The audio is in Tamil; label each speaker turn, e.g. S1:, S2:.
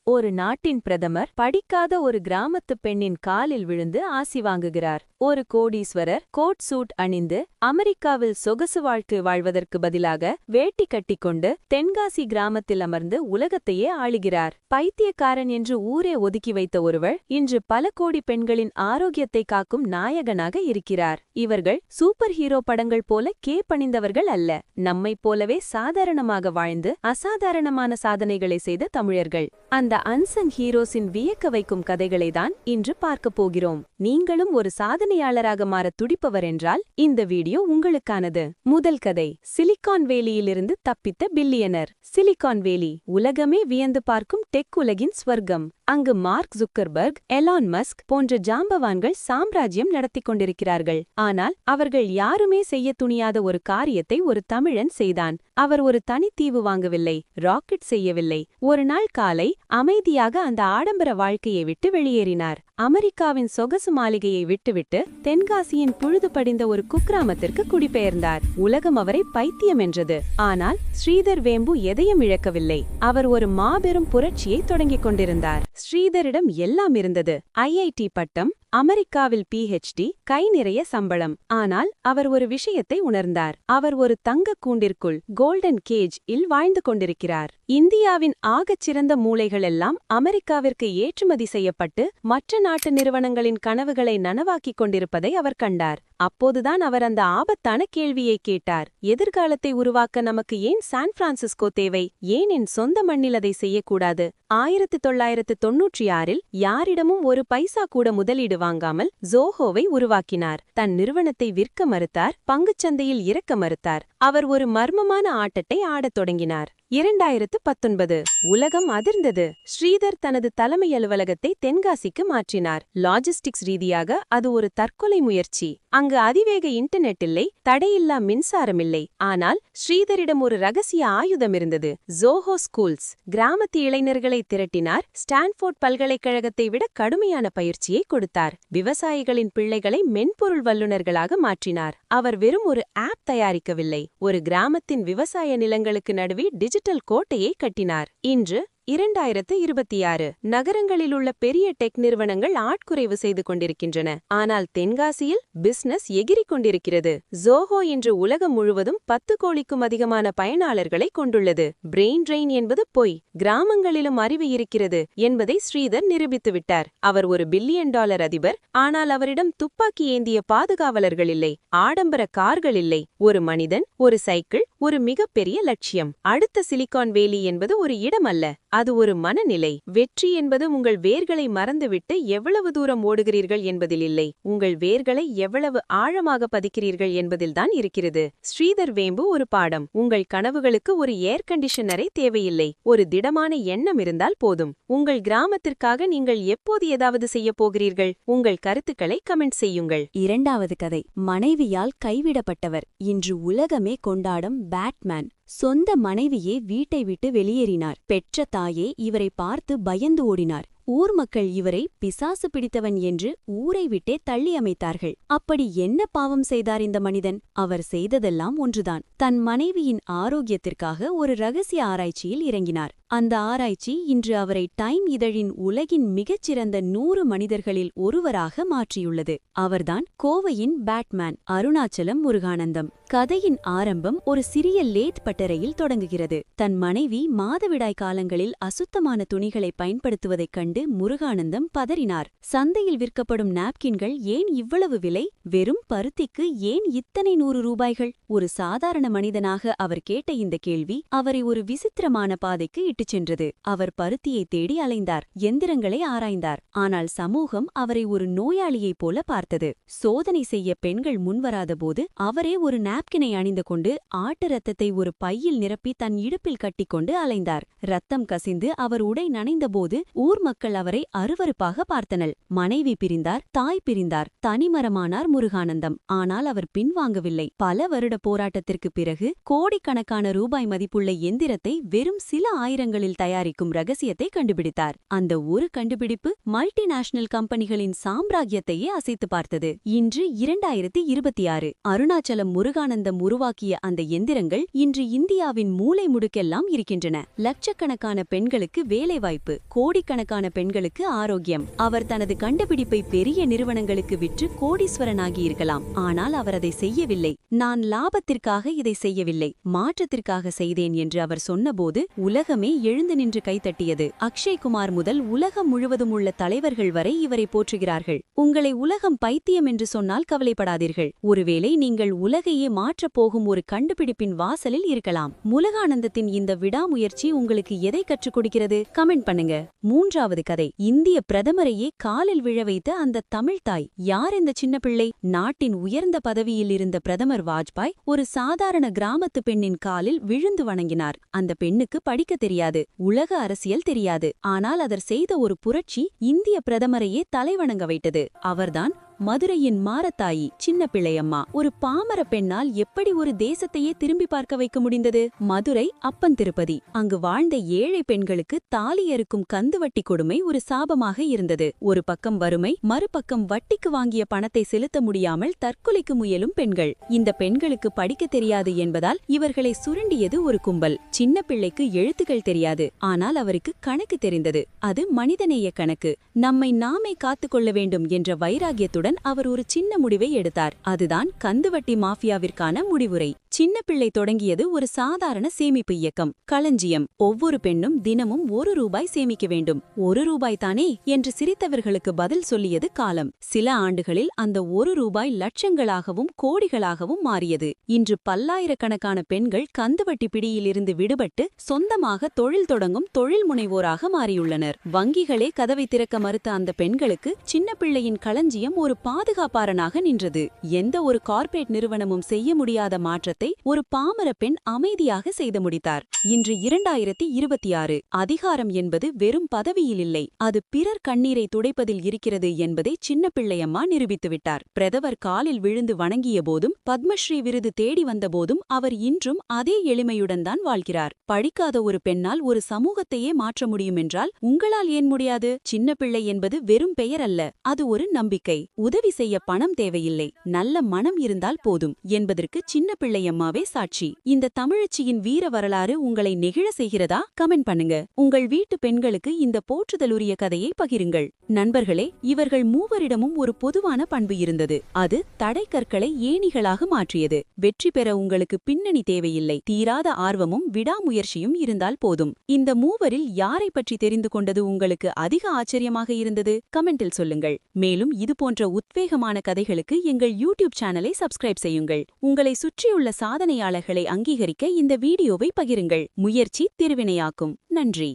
S1: ஒரு நாட்டின் பிரதமர் படிக்காத ஒரு கிராமத்துப் பெண்ணின் காலில் விழுந்து ஆசி வாங்குகிறார். ஒரு கோடீஸ்வரர் கோட் சூட் அணிந்து அமெரிக்காவில் சொகுசு வாழ்க்கை வாழ்வதற்கு பதிலாக வேட்டி கட்டிக்கொண்டு தென்காசி கிராமத்தில் அமர்ந்து உலகத்தையே ஆளுகிறார். பைத்தியக்காரன் என்று ஊரே ஒதுக்கி வைத்த ஒருவர் இன்று பல கோடி பெண்களின் ஆரோக்கியத்தை காக்கும் நாயகனாக இருக்கிறார். இவர்கள் சூப்பர் ஹீரோ படங்கள் போல கேப்பணிந்தவர்கள் அல்ல, நம்மைப் போலவே சாதாரணமாக வாழ்ந்து அசாதாரணமான சாதனைகளை செய்த தமிழர்கள். அந்த அன்சங் ஹீரோஸின் வியக்க வைக்கும் கதைகளைதான் இன்று பார்க்கப் போகிறோம். நீங்களும் ஒரு சாதனையாளராக மாற துடிப்பவர் என்றால் இந்த வீடியோ உங்களுக்கானது. முதல் கதை, சிலிகான் வேலியிலிருந்து தப்பித்த பில்லியனர். சிலிகான் வேலி உலகமே வியந்து பார்க்கும் டெக் உலகின் ஸ்வர்க்கம். அங்கு மார்க் ஜுக்கர்பர்க், எலான் மஸ்க் போன்ற ஜாம்பவான்கள் சாம்ராஜ்யம் நடத்திக் கொண்டிருக்கிறார்கள். ஆனால் அவர்கள் யாருமே செய்ய துணியாத ஒரு காரியத்தை ஒரு தமிழன் செய்தான். அவர் ஒரு தனித்தீவு வாங்கவில்லை, ராக்கெட் செய்யவில்லை. ஒரு நாள் காலை அமைதியாக அந்த ஆடம்பர வாழ்க்கையை விட்டு வெளியேறினார். அமெரிக்காவின் சொகுசு மாளிகையை விட்டுவிட்டு தென்காசியின் புழுது படிந்த ஒரு குக்கிராமத்திற்கு குடிபெயர்ந்தார். உலகம் அவரை பைத்தியம் என்றது. ஆனால் ஸ்ரீதர் வேம்பு எதையும் இழக்கவில்லை. அவர் ஒரு மாபெரும் புரட்சியை தொடங்கிக் கொண்டிருந்தார். ஸ்ரீதரிடம் எல்லாம் இருந்தது. ஐஐடி பட்டம், அமெரிக்காவில் PhD, கை நிறைய சம்பளம். ஆனால் அவர் ஒரு விஷயத்தை உணர்ந்தார். அவர் ஒரு தங்க கூண்டிற்குள், கோல்டன் கேஜ் இல் வாழ்ந்து கொண்டிருக்கிறார். இந்தியாவின் ஆகச்சிறந்த மூளைகளெல்லாம் அமெரிக்காவிற்கு ஏற்றுமதி செய்யப்பட்டு மற்ற நாட்டு நிறுவனங்களின் கனவுகளை நனவாக்கிக் கொண்டிருப்பதை அவர் கண்டார். அப்போதுதான் அவர் அந்த ஆபத்தான கேள்வியை கேட்டார். எதிர்காலத்தை உருவாக்க நமக்கு ஏன் சான் பிரான்சிஸ்கோ தேவை? ஏன் என் சொந்த மண்ணில் அதை செய்யக்கூடாது? 1996இல் யாரிடமும் ஒரு பைசா கூட முதலீடு வாங்காமல் ஜோஹோவை உருவாக்கினார். தன் நிறுவனத்தை விற்க மறுத்தார், பங்குச்சந்தையில் இறக்க மறுத்தார். அவர் ஒரு மர்மமான ஆட்டத்தை ஆடத் தொடங்கினார். 2019 உலகம் அதிர்ந்தது. ஸ்ரீதர் தனது தலைமை அலுவலகத்தை தென்காசிக்கு மாற்றினார். லாஜிஸ்டிக்ஸ் ரீதியாக அது ஒரு தற்கொலை முயற்சி. அங்கு அதிவேக இன்டர்நெட் இல்லை, தடையில்லா மின்சாரம் இல்லை. ஆனால் ஸ்ரீதரிடம் ஒரு ரகசிய ஆயுதம் இருந்தது, ஜோஹோ ஸ்கூல்ஸ். கிராமத்து இளைஞர்களை திரட்டினார். ஸ்டான்ஃபோர்ட் பல்கலைக்கழகத்தை விட கடுமையான பயிற்சியை கொடுத்தார். விவசாயிகளின் பிள்ளைகளை மென்பொருள் வல்லுநர்களாக மாற்றினார். அவர் வெறும் ஒரு ஆப் தயாரிக்கவில்லை, ஒரு கிராமத்தின் விவசாய நிலங்களுக்கு நடுவே டிஜிட்டல் கோட்டையை கட்டினார். இன்று 2026 நகரங்களில் உள்ள பெரிய டெக் நிறுவனங்கள் ஆட்குறைவு செய்து கொண்டிருக்கின்றன. ஆனால் தென்காசியில் பிசினஸ் எகிரிக் கொண்டிருக்கிறது. ஜோஹோ இன்று உலகம் முழுவதும் 10 கோடிக்கும் அதிகமான பயனாளர்களை கொண்டுள்ளது. பிரெயின் ட்ரெயின் என்பது பொய், கிராமங்களிலும் அறிவு இருக்கிறது என்பதை ஸ்ரீதர் நிரூபித்துவிட்டார். அவர் ஒரு $1 பில்லியன் அதிபர். ஆனால் அவரிடம் துப்பாக்கி ஏந்திய பாதுகாவலர்கள் இல்லை, ஆடம்பர கார்கள் இல்லை. ஒரு மனிதன், ஒரு சைக்கிள், ஒரு மிகப்பெரிய லட்சியம். அடுத்த சிலிகான் வேலி என்பது ஒரு இடம் அல்ல, அது ஒரு மனநிலை. வெற்றி என்பது உங்கள் வேர்களை மறந்துவிட்டு எவ்வளவு தூரம் ஓடுகிறீர்கள் என்பதில் இல்லை, உங்கள் வேர்களை எவ்வளவு ஆழமாக பதிக்கிறீர்கள் என்பதில்தான் இருக்கிறது. ஸ்ரீதர் வேம்பு ஒரு பாடம். உங்கள் கனவுகளுக்கு ஒரு ஏர் கண்டிஷனரே தேவையில்லை, ஒரு திடமான எண்ணம் இருந்தால் போதும். உங்கள் கிராமத்திற்காக நீங்கள் எப்போது ஏதாவது செய்ய போகிறீர்கள்? உங்கள் கருத்துக்களை கமெண்ட் செய்யுங்கள்.
S2: இரண்டாவது கதை, மனைவியால் கைவிடப்பட்டவர். இன்று உலகமே கொண்டாடும் பேட்மேன். சொந்த மனைவியே வீட்டை விட்டு வெளியேறினார். பெற்ற தாயே இவரை பார்த்து பயந்து ஓடினார். ஊர் மக்கள் இவரை பிசாசு பிடித்தவன் என்று ஊரை விட்டே தள்ளி அமைத்தார்கள். அப்படி என்ன பாவம் செய்தார் இந்த மனிதன்? அவர் செய்ததெல்லாம் ஒன்றுதான். தன் மனைவியின் ஆரோக்கியத்திற்காக ஒரு ரகசிய ஆராய்ச்சியில் இறங்கினார். அந்த ஆராய்ச்சி இன்று அவரை டைம் இதழின் உலகின் மிகச்சிறந்த 100 மனிதர்களில் ஒருவராக மாற்றியுள்ளது. அவர்தான் கோவையின் பேட்மேன், அருணாச்சலம் முருகானந்தம். கதையின் ஆரம்பம் ஒரு சிறிய லேத் பட்டறையில் தொடங்குகிறது. தன் மனைவி மாதவிடாய் காலங்களில் அசுத்தமான துணிகளை பயன்படுத்துவதைக் கண்டு முருகானந்தம் பதறினார். சந்தையில் விற்கப்படும் நாப்கின்கள் ஏன் இவ்வளவு விலை? வெறும் பருத்திக்கு ஏன் இத்தனை 100 ரூபாய்கள்? ஒரு சாதாரண மனிதனாக அவர் கேட்ட இந்த கேள்வி அவரை ஒரு விசித்திரமான பாதைக்கு இட்டுச் சென்றது. அவர் பருத்தியை தேடி அலைந்தார், எந்திரங்களை ஆராய்ந்தார். ஆனால் சமூகம் அவரை ஒரு நோயாளியைப் போல பார்த்தது. சோதனை செய்ய பெண்கள் முன்வராதபோது அவரே ஒரு நாப்கினை அணிந்து கொண்டு ஆட்டு ரத்தத்தை ஒரு பையில் நிரப்பி தன் இடுப்பில் கட்டிக்கொண்டு அலைந்தார். ரத்தம் கசிந்து அவர் உடை நனைந்தபோது ஊர் மக்கள் அவரை அருவருப்பாக பார்த்தனர். மனைவி பிரிந்தார், தாய் பிரிந்தார், தனிமரமானார் முருகானந்தம். ஆனால் அவர் பின்வாங்கவில்லை. பல வருட போராட்டத்திற்கு பிறகு கோடிக்கணக்கான ரூபாய் மதிப்புள்ள எந்திரத்தை வெறும் சில ஆயிரங்கள் நிமிடங்களில் தயாரிக்கும் ரகசியத்தை கண்டுபிடித்தார். அந்த ஒரு கண்டுபிடிப்பு மல்டிநேஷனல் கம்பெனிகளின் சாம்ராஜ்யத்தையே அசைத்து பார்த்தது. இன்று 2026. அருணாச்சலம் முருகானந்தம் உருவாக்கிய அந்த எந்திரங்கள் இன்று இந்தியாவின் மூலை முடுக்கெல்லாம் இருக்கின்றன. லட்சக்கணக்கான பெண்களுக்கு வேலைவாய்ப்பு, கோடிக்கணக்கான பெண்களுக்கு ஆரோக்கியம். அவர் தனது கண்டுபிடிப்பை பெரிய நிறுவனங்களுக்கு விற்று கோடீஸ்வரனாகியிருக்கலாம். ஆனால் அவர் அதை செய்யவில்லை. நான் லாபத்திற்காக இதை செய்யவில்லை, மாற்றத்திற்காக செய்தேன் என்று அவர் சொன்னபோது உலகமே எழுந்து நின்று கைத்தட்டியது. அக்ஷய்குமார் முதல் உலகம் முழுவதும் உள்ள தலைவர்கள் வரை இவரை போற்றுகிறார்கள். உங்களை உலகம் பைத்தியம் என்று சொன்னால் கவலைப்படாதீர்கள். ஒருவேளை நீங்கள் உலகையே மாற்றப் போகும் ஒரு கண்டுபிடிப்பின் வாசலில் இருக்கலாம். முருகானந்தத்தின் இந்த விடாமுயற்சி உங்களுக்கு எதை கற்றுக் கொடுக்கிறது? கமெண்ட் பண்ணுங்க. மூன்றாவது கதை. இந்திய பிரதமரையே காலில் விழ வைத்த அந்த தமிழ் தாய். யார் இந்த சின்ன பிள்ளை? நாட்டின் உயர்ந்த பதவியில் இருந்த பிரதமர் வாஜ்பாய் ஒரு சாதாரண கிராமத்து பெண்ணின் காலில் விழுந்து வணங்கினார். அந்த பெண்ணுக்கு படிக்க தெரியாது, உலக அரசியல் தெரியாது. ஆனால் அவர் செய்த ஒரு புரட்சி இந்திய பிரதமரையே தலைவணங்க வைத்தது. அவர்தான் மதுரையின் மாரத்தாயி, சின்ன பிள்ளையம்மா. ஒரு பாமர பெண்ணால் எப்படி ஒரு தேசத்தையே திரும்பி பார்க்க வைக்க முடிந்தது? மதுரை அப்பன் திருப்பதி. அங்கு வாழ்ந்த ஏழை பெண்களுக்கு தாலி அறுக்கும் கந்துவட்டி கொடுமை ஒரு சாபமாக இருந்தது. ஒரு பக்கம் வறுமை, மறுபக்கம் வட்டிக்கு வாங்கிய பணத்தை செலுத்த முடியாமல் தற்கொலைக்கு முயலும் பெண்கள். இந்த பெண்களுக்கு படிக்க தெரியாது என்பதால் இவர்களை சுரண்டியது ஒரு கும்பல். சின்ன பிள்ளைக்கு எழுத்துக்கள் தெரியாது, ஆனால் அவருக்கு கணக்கு தெரிந்தது. அது மனிதநேய கணக்கு. நம்மை நாமே காத்துக்கொள்ள வேண்டும் என்ற வைராகியத்துடன் அவர் ஒரு சின்ன முடிவை எடுத்தார். அதுதான் கந்துவட்டி மாஃபியாவிற்கான முடிவுரை. சின்ன பிள்ளை தொடங்கியது ஒரு சாதாரண சேமிப்பு இயக்கம், களஞ்சியம். ஒவ்வொரு பெண்ணும் தினமும் ₹1 சேமிக்க வேண்டும். ₹1 தானே என்று சிரித்தவர்களுக்கு பதில் சொல்லியது காலம். சில ஆண்டுகளில் அந்த ₹1 லட்சங்களாகவும் கோடிகளாகவும் மாறியது. இன்று பல்லாயிரக்கணக்கான பெண்கள் கந்துவட்டி பிடியிலிருந்து விடுபட்டு சொந்தமாக தொழில் தொடங்கும் தொழில் முனைவோராக மாறியுள்ளனர். வங்கிகளே கதவை திறக்க மறுத்த அந்த பெண்களுக்கு சின்ன பிள்ளையின் களஞ்சியம் ஒரு பாதுகாப்பாரனாக நின்றது. எந்த ஒரு கார்ப்பரேட் நிறுவனமும் செய்ய முடியாத மாற்றத்தை ஒரு பாமர பெண் அமைதியாக செய்து முடித்தார். இன்று 2026. அதிகாரம் என்பது வெறும் பதவியில் இல்லை, அது பிறர் கண்ணீரை துடைப்பதில் இருக்கிறது என்பதை சின்ன பிள்ளையம்மா நிரூபித்துவிட்டார். பிரதமர் காலில் விழுந்து வணங்கிய போதும், பத்மஸ்ரீ விருது தேடி வந்த போதும் அவர் இன்றும் அதே எளிமையுடன் தான் வாழ்கிறார். படிக்காத ஒரு பெண்ணால் ஒரு சமூகத்தையே மாற்ற முடியும் என்றால் உங்களால் ஏன் முடியாது? சின்ன பிள்ளை என்பது வெறும் பெயர் அல்ல, அது ஒரு நம்பிக்கை. உதவி செய்ய பணம் தேவையில்லை, நல்ல மனம் இருந்தால் போதும் என்பதற்கு சின்ன பிள்ளையம்மாவே சாட்சி. இந்த தமிழச்சியின் வீர வரலாறு உங்களை நெகிழ செய்கிறதா? கமெண்ட் பண்ணுங்க. உங்கள் வீட்டு பெண்களுக்கு இந்த போற்றுதலுரிய கதையை பகிருங்கள். நண்பர்களே, இவர்கள் மூவரிடமும் ஒரு பொதுவான பண்பு இருந்தது. அது தடைக்கற்களை ஏணிகளாக மாற்றியது. வெற்றி பெற உங்களுக்கு பின்னணி தேவையில்லை, தீராத ஆர்வமும் விடாமுயற்சியும் இருந்தால் போதும். இந்த மூவரில் யாரை பற்றி தெரிந்து கொண்டது உங்களுக்கு அதிக ஆச்சரியமாக இருந்தது? கமெண்டில் சொல்லுங்கள். மேலும் இதுபோன்ற உத்வேகமான கதைகளுக்கு எங்கள் யூடியூப் சேனலை சப்ஸ்கிரைப் செய்யுங்கள். உங்களை சுற்றியுள்ள சாதனையாளர்களை அங்கீகரிக்க இந்த வீடியோவை பகிருங்கள். முயற்சி திருவினையாக்கும். நன்றி.